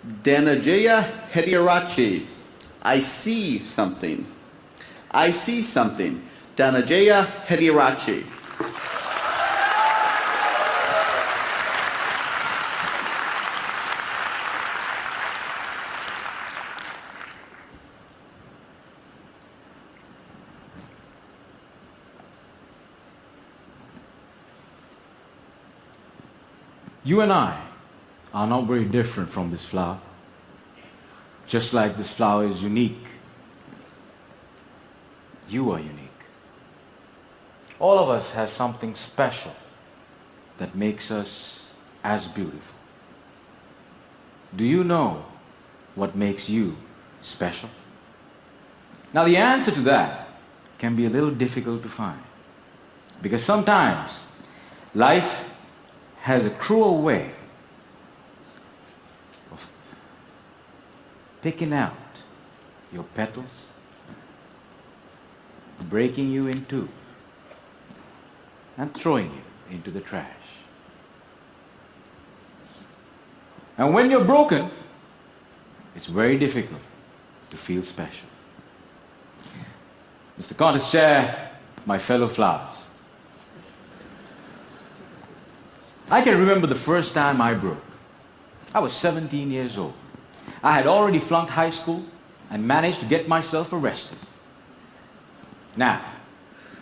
Dananjaya Hettiarachchi. I see something. I see something. Dananjaya Hettiarachchi. You and I are not very different from this flower. Just like this flower is unique, you are unique. All of us has something special that makes us as beautiful. Do you know what makes you special? Now the answer to that can be a little difficult to find, because sometimes life has a cruel way of picking out your petals, breaking you in two, and throwing you into the trash. And when you're broken, it's very difficult to feel special. Mr. Contest Chair, my fellow flowers, I can remember the first time I broke. I was 17 years old. I had already flunked high school and managed to get myself arrested. Now,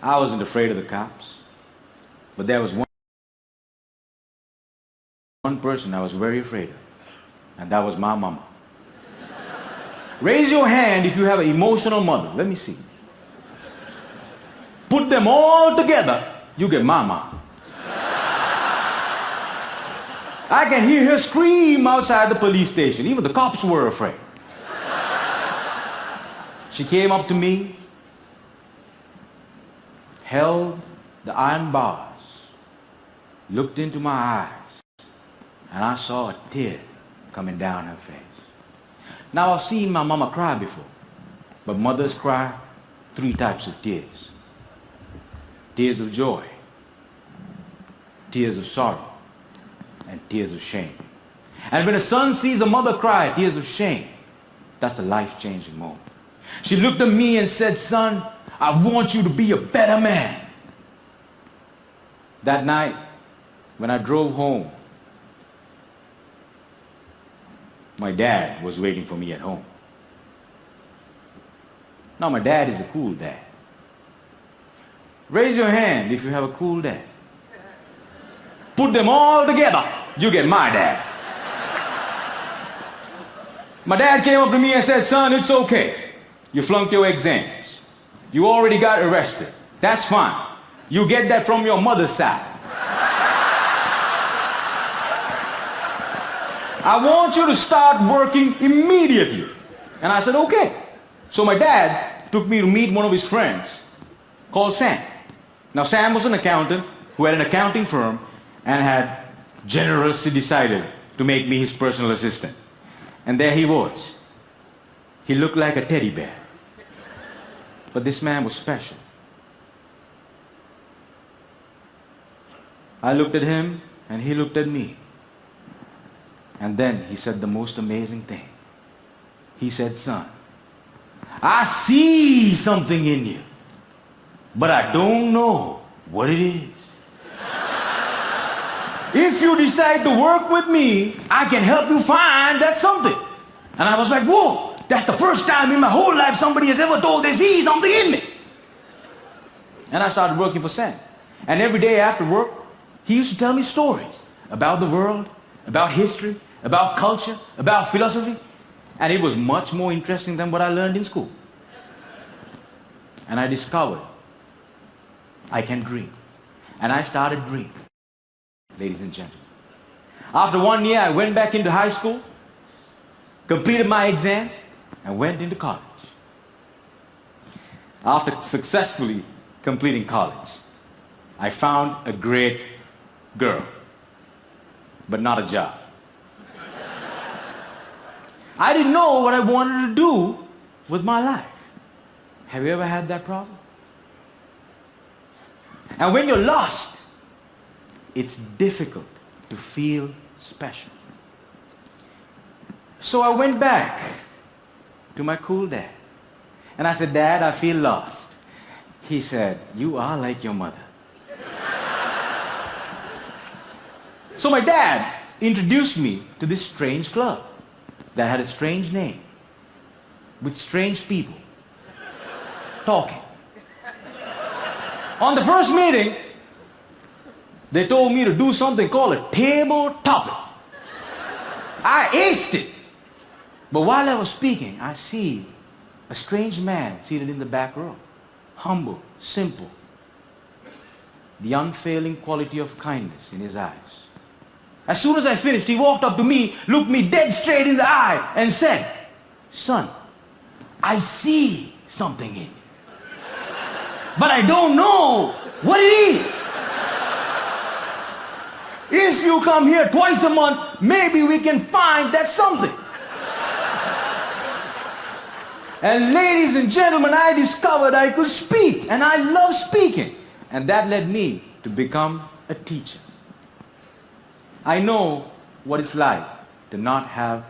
I wasn't afraid of the cops, but there was one person I was very afraid of, and that was my mama. Raise your hand if you have an emotional mother. Let me see. Put them all together, you get mama. I can hear her scream outside the police station. Even the cops were afraid. She came up to me, held the iron bars, looked into my eyes, and I saw a tear coming down her face. Now I've seen my mama cry before, but mothers cry 3 types of tears. Tears of joy, tears of sorrow, and tears of shame. And when a son sees a mother cry tears of shame, that's a life-changing moment. She looked at me and said, "Son, I want you to be a better man." That night, when I drove home, my dad was waiting for me at home. Now, my dad is a cool dad. Raise your hand if you have a cool dad. Put them all together, you get my dad. My dad came up to me and said, "Son, it's okay. You flunked your exams. You already got arrested. That's fine. You get that from your mother's side. I want you to start working immediately." And I said, "Okay." So my dad took me to meet one of his friends called Sam. Now Sam was an accountant who had an accounting firm and had generously decided to make me his personal assistant. And there he was. He looked like a teddy bear. But this man was special. I looked at him and he looked at me. And then he said the most amazing thing. He said, "Son, I see something in you, but I don't know what it is. If you decide to work with me, I can help you find that something." And I was like, whoa, that's the first time in my whole life somebody has ever told they see something in me. And I started working for Sam. And every day after work, he used to tell me stories about the world, about history, about culture, about philosophy. And it was much more interesting than what I learned in school. And I discovered I can dream. And I started dreaming. Ladies and gentlemen, after 1 year, I went back into high school, completed my exams, and went into college. After successfully completing college, I found a great girl, but not a job. I didn't know what I wanted to do with my life. Have you ever had that problem? And when you're lost, it's difficult to feel special. So I went back to my cool dad. And I said, Dad, I feel lost. He said, you are like your mother. So my dad introduced me to this strange club that had a strange name with strange people talking. On the first meeting, they told me to do something called a table topic. I aced it. But while I was speaking, I see a strange man seated in the back row. Humble, simple. The unfailing quality of kindness in his eyes. As soon as I finished, he walked up to me, looked me dead straight in the eye, and said, son, I see something in you. But I don't know what it is. If you come here twice a month, maybe we can find that something. And ladies and gentlemen, I discovered I could speak, and I love speaking. And that led me to become a teacher. I know what it's like to not have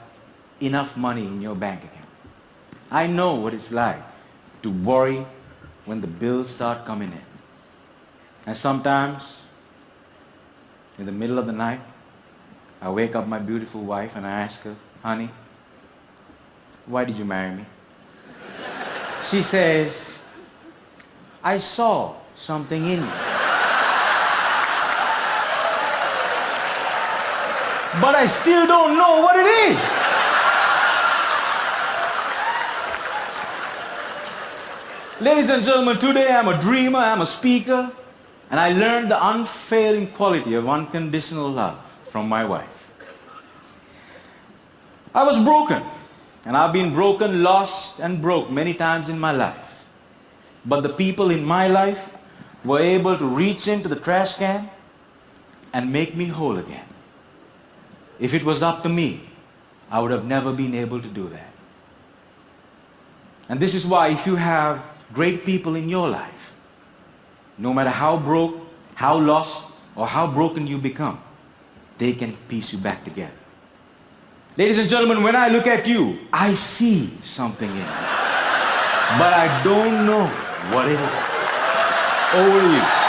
enough money in your bank account. I know what it's like to worry when the bills start coming in. And sometimes, in the middle of the night, I wake up my beautiful wife and I ask her, honey, why did you marry me? She says, I saw something in you. But I still don't know what it is. Ladies and gentlemen, today I'm a dreamer, I'm a speaker, and I learned the unfailing quality of unconditional love from my wife. I was broken, and I've been broken, lost, and broke many times in my life. But the people in my life were able to reach into the trash can and make me whole again. If it was up to me, I would have never been able to do that. And this is why if you have great people in your life, no matter how broke, how lost, or how broken you become, they can piece you back together. Ladies and gentlemen, when I look at you, I see something in you. But I don't know what it is. Over to you.